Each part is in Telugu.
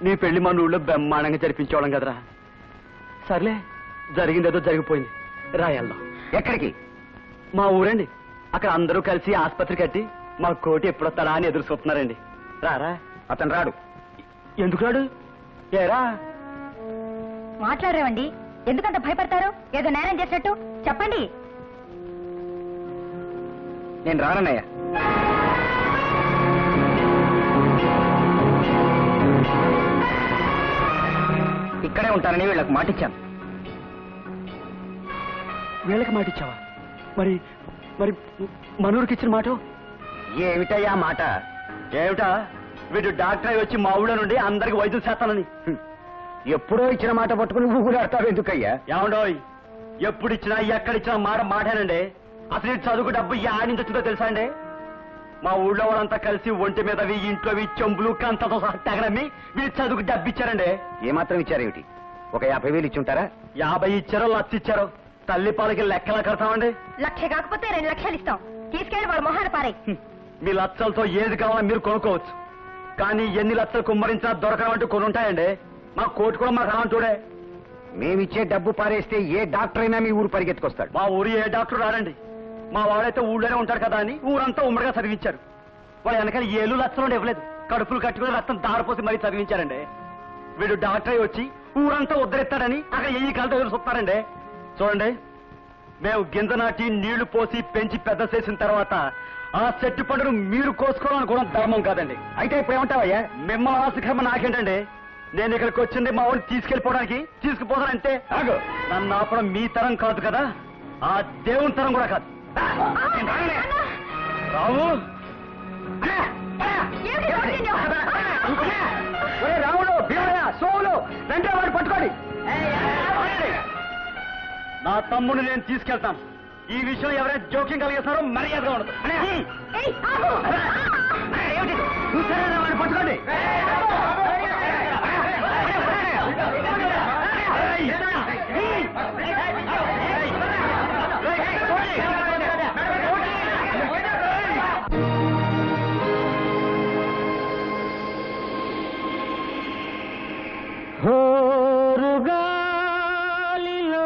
నీ పెళ్లి మన ఊళ్ళో బ్రహ్మాండంగా జరిపించేవాళ్ళం కదరా. సర్లే, జరిగిందేదో జరిగిపోయింది. రాయల్దాం. ఎక్కడికి? మా ఊరండి. అక్కడ అందరూ కలిసి ఆసుపత్రి కట్టి మా కోటి ఎప్పుడొస్తాడా అని ఎదురు చూస్తున్నారండి. రారా. అతను రాడు. ఎందుకు రాడు? ఏరా మాట్లాడరేవండి, ఎందుకంత భయపడతారు? ఏదో నేరం చేసినట్టు చెప్పండి. నేను రానన్నయ్యా. ఇక్కడే ఉంటానని వీళ్ళకి మాటిచ్చాను. వీళ్ళకి మాట ఇచ్చావా? మరి మరి మనూరికి ఇచ్చిన మాట ఏమిటయ్యా మాట? ఏమిటా? వీడు డాక్టర్ అయి వచ్చి మా ఊళ్ళో నుండి అందరికి వైద్యం చేస్తానని ఎప్పుడో ఇచ్చిన మాట పట్టుకుని ఊగులాడతావు ఎందుకయ్యా? ఏమండోయ్, ఎప్పుడు ఇచ్చినా ఎక్కడిచ్చినా మాట మాటేనండి. అసలు ఈ చదువుకు డబ్బు యాడ్ నుంచి వచ్చిందో తెలుసా అండి? మా ఊళ్ళో వాళ్ళంతా కలిసి ఒంటి మీదవి ఇంట్లోవి చెంబులు కంతతో సహా తెగనమ్మి వీళ్ళు చదువుకు డబ్బు ఇచ్చారండి. ఏమాత్రం ఇచ్చారేమిటి? ఒక 50,000 ఇచ్చుంటారా? 50 ఇచ్చారో 1,00,000 ఇచ్చారో తల్లి పాలకి లెక్కలా కడతామండి. 1,00,000 కాకపోతే 2 లక్షలు ఇస్తాం. తీసుకెళ్లి వాళ్ళ మొహాన పారే. మీ లక్షలతో ఏది కావాలో మీరు కొనుక్కోవచ్చు, కానీ ఎన్ని లక్షలు కుమ్మరించినా దొరకమంటూ కొన్ని ఉంటాయండి. మా కోర్టు కూడా మాకు అలాంటోడే. మేమిచ్చే డబ్బు పారేస్తే ఏ డాక్టర్ అయినా మీ ఊరు పరిగెత్తుకొస్తాడు. మా ఊరు ఏ డాక్టర్ రారండి. మా వాడైతే ఊళ్ళోనే ఉంటాడు కదా అని ఊరంతా ఉమ్మడిగా చదివించారు. వాళ్ళు వెనకాల 7 లక్షలు ఇవ్వలేదు, కడుపులు కట్టుకుని రక్తం దారిపోసి మరీ చదివించారండి. వీడు డాక్టర్ అయి వచ్చి ఊరంతా ఉద్ధరిస్తాడని అక్కడ ఏ కాలతో ఎదురు చూస్తారండి. చూడండి, మేము గింజ నాటి నీళ్లు పోసి పెంచి పెద్ద చేసిన తర్వాత ఆ చెట్టు పండును మీరు కోసుకోవాలని కూడా ధర్మం కాదండి. అయితే ఇప్పుడు ఏమంటావయ్యా? మిమ్మల్ని ఆశకర్మ నాకేంటండి? నేను ఇక్కడికి వచ్చింది మా ఊరిని తీసుకెళ్లిపోవడానికి. తీసుకుపోతానంటే నన్ను ఆపడం మీ తరం కాదు కదా, ఆ దేవుని తరం కూడా కాదు. రావు రాముడు, భీమయ్య, సోములు వెంటనే వాడు పట్టుకోండి. నా తమ్ముడిని నేను తీసుకెళ్తాను. ఈ విషయం ఎవరైనా జోక్యం కలిగేస్తారో మర్యాదగా ఉండదు. చూసారా వాడు పట్టుకోండి. హోరుగాలిలో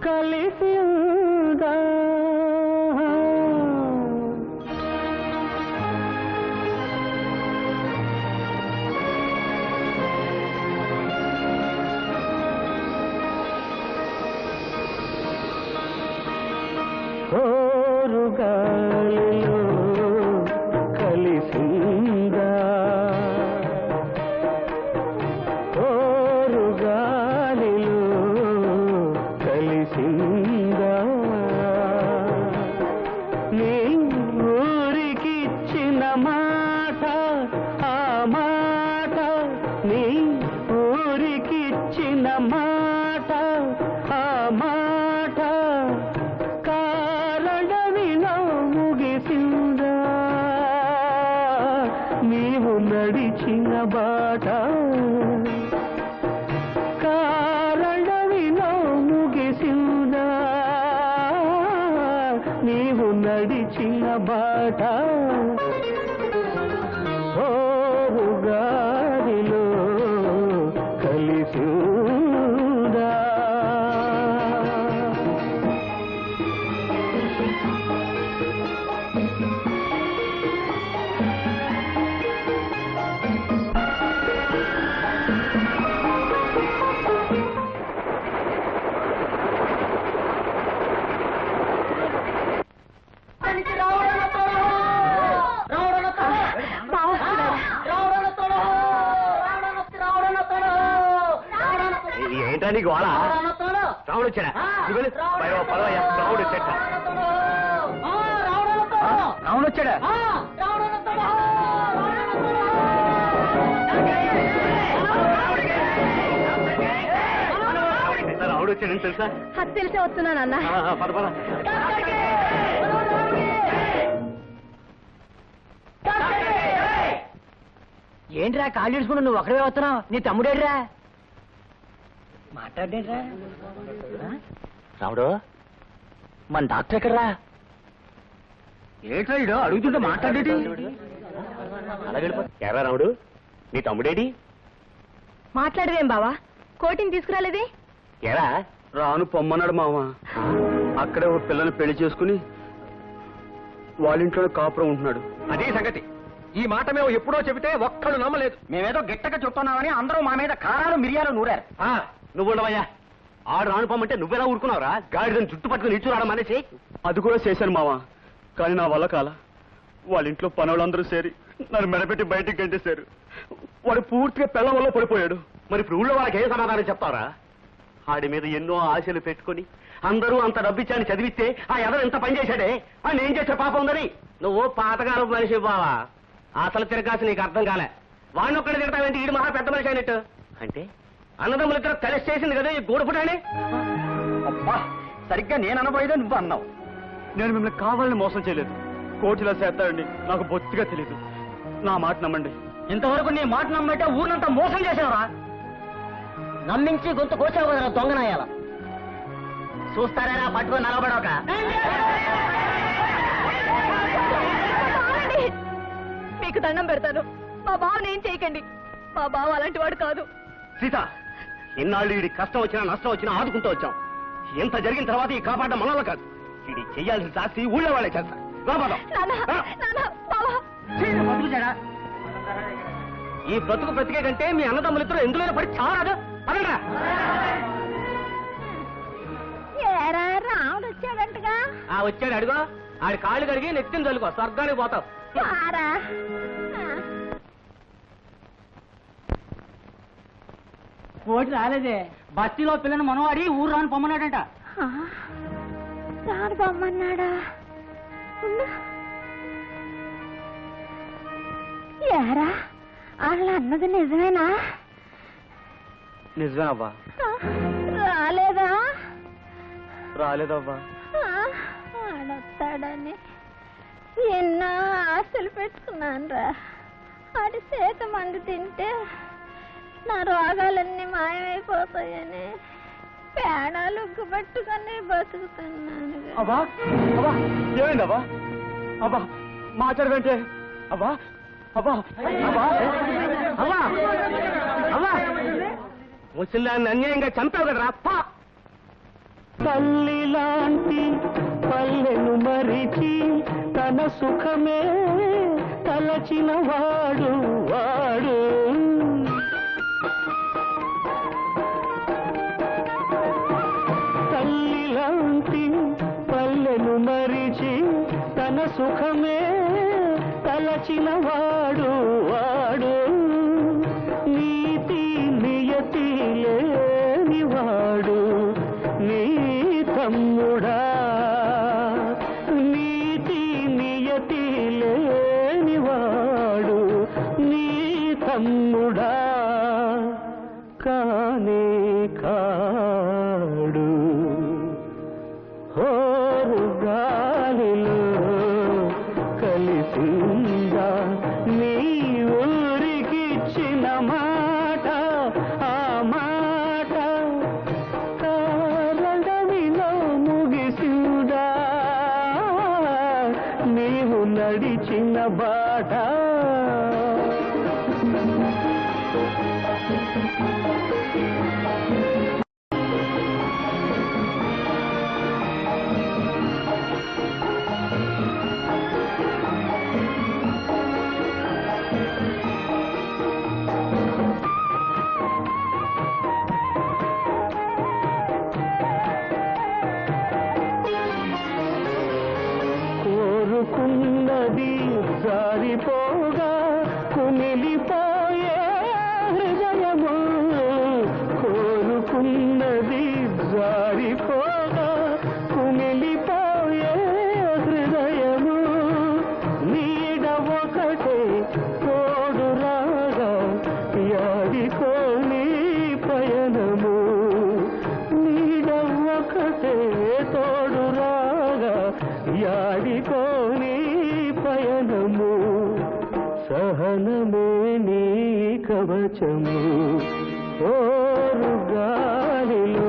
కలిసిందా హోరుగాలిలో కలిసిందా కలిసిందా నీ ఊరికిచ్చిన మాట, ఆ మాట నీ ఊరికిచ్చిన మాట, ఆ మాట కారణమిలో ముగిసిందా నీవు నడిచిన బాట, నీవు నడిచిన బాట హోరుగాలిలో కలిసిందా. ఏంటని గోళ? రాముడు వచ్చాడా? పదవయ్యా, రాముడు వచ్చాట. రాముడు వచ్చాడా? రాముడు వచ్చాడని తెలుసా? అది తెలిసే వస్తున్నాను అన్న. పద పద. ఏంట్రా కాళ్ళు ఇడుచుకుని నువ్వు ఒకడే వస్తున్నావు? నీ తమ్ముడేడ్రా? మాట్లాడేట్రా రాముడు, మన డాక్టర్ ఎక్కడరా? ఏట్రా ఇడు అడుగుతుంటే మాట్లాడేటి? అలా వెళ్ళిపోతా. ఎరా రాముడు, నీ తమ్ముడేడి? మాట్లాడవేం బావా? కోటిని తీసుకురాలేదే? ఎరా రాను పొమ్మన్నాడు మామ. అక్కడే ఓ పిల్లని పెళ్లి చేసుకుని వాళ్ళ ఇంట్లోనే కాపురం ఉంటున్నాడు. అదే సంగతి. ఈ మాట మేము ఎప్పుడో చెబితే ఒక్కడు నమ్మలేదు. మేమేదో గిట్టగా చెప్తున్నామని అందరూ మా మీద కారాలు మిరియాలు నూరారు. నువ్వు ఉండవయ్యా. ఆడు రానుపోమంటే నువ్వెలా ఊరుకున్నావురా? గాడిదని జుట్టు పట్టుకుని ఇచ్చు రావడం అనేసి. అది కూడా చేశాను మామ, కానీ నా వల్ల కాల. వాళ్ళ ఇంట్లో పనులందరూ చేరి నన్ను మెడపెట్టి బయటికి గంటేశారు. వాడు పూర్తిగా పిల్ల వల్ల పడిపోయాడు. మరి ఇప్పుడు ఊళ్ళో వాళ్ళకి ఏ సమాధానం చెప్తావరా? ఆడి మీద ఎన్నో ఆశలు పెట్టుకుని అందరూ అంత డబ్బిచ్చాని చదివిస్తే ఆ ఎదరు ఎంత పని చేశాడే, అని ఏం చేసే పాపం ఉందని. నువ్వు పాతకాలం మనిషి బావా, అసలు తిరగాసి నీకు అర్థం కాలే. వాడిని ఒక్కడే తిడతావేంటి? ఈడు మహా పెద్ద మనిషి అయినట్టు. అంటే అన్నదమ్ములిద్దరూ కలిసి చేసింది కదా ఈ గూడపుటాని. అబ్బా, సరిగ్గా నేను అనబోయేదే నువ్వు అన్నావు. నేను మిమ్మల్ని కావాలని మోసం చేయలేదు. కోటిలా చేస్తాడండి నాకు బొత్తిగా తెలియదు. నా మాట నమ్మండి. ఇంతవరకు నీ మాట నమ్మంటే ఊరినంతా మోసం చేసావురా. నమ్మించి గొంతు కోసావు కదరా దొంగనాయాల. చూస్తారా పట్టుకొని నిలబడక. మీకు దండం పెడతాను, మా బావని ఏం చేయకండి. మా బావ అలాంటి వాడు కాదు. సీత, ఇన్నాళ్ళు వీడి కష్టం వచ్చినా నష్టం వచ్చినా ఆదుకుంటూ వచ్చాం. ఎంత జరిగిన తర్వాత ఈ కాపాడడం మనలో కాదు, వీడి చెయ్యాల్సిన శాస్తి ఊళ్ళో వాళ్ళే చేస్తారు. ఈ బ్రతుకు బ్రతికే కంటే మీ అన్నదమ్ములిద్దరూ ఎందులో పడి చావరాదు. అదనరా రాముడు వచ్చాడంటగా. వచ్చాడు, అడుగో. ఆడి కాళ్ళు కడిగి నెత్తిని చల్లుకో, స్వర్గానికి పోతావు. కోటి రాలేదే. బస్తీలో పిల్లని మనవాడి ఊరు రాని పొమ్మన్నాడంట. రాను పొమ్మన్నాడా? ఏరా వాళ్ళు అన్నది నిజమేనా? నిజమేనవ్వా. రాలేదా? రాలేదవ్వా. ఆడొస్తాడని ఎన్నో ఆశలు పెట్టుకున్నాను రా. ఆడి చేత మంది తింటే నా రోగాలన్నీ మాయమైపోతాయని పేడాలు ఉగ్గుపట్టుకొని బతుకుతున్నాను. అబ్బా అబ్బా, ఏమైందవ్వా? అబ్బా మాట్లాడదంటే. అబ్బా అబ్బా అబ్బా అవ్వా అవ్వా, ముసలాన్ని అన్యాయంగా చంపావు కదరా. తల్లి లాంటి పల్లెను మరిచి తన సుఖమే తలచిన వాడు వాడు. తల్లి లాంటి పల్లెను మరిచి తన సుఖమే తలచిన వాడు వాడు. నీతి నియతి లేని వాడు నీ తమ్ముడా. నీతి నియతి లేని వాడు నీ తమ్ముడా. కానే కాడు. హోరు గాలిలో కలిసిందా నీ ఊరికిచ్చిన మాట. ఆ మాట కారణమిలో ముగిసిందా నీవు నడిచిన బాట. కోరుకున్నది జారిపోగా కుమిలిపోయే హృదయము. కోరుకున్నది జారిపోగా కుమిలిపోయే హృదయము. నీడ ఒకటే తోడు రాగా యాడికో నీ పయనము. నీడ ఒకటే తోడు రాగా యాడికో నీ పయనము. సహనమే నీ కవచము. ఓరు గాలిలో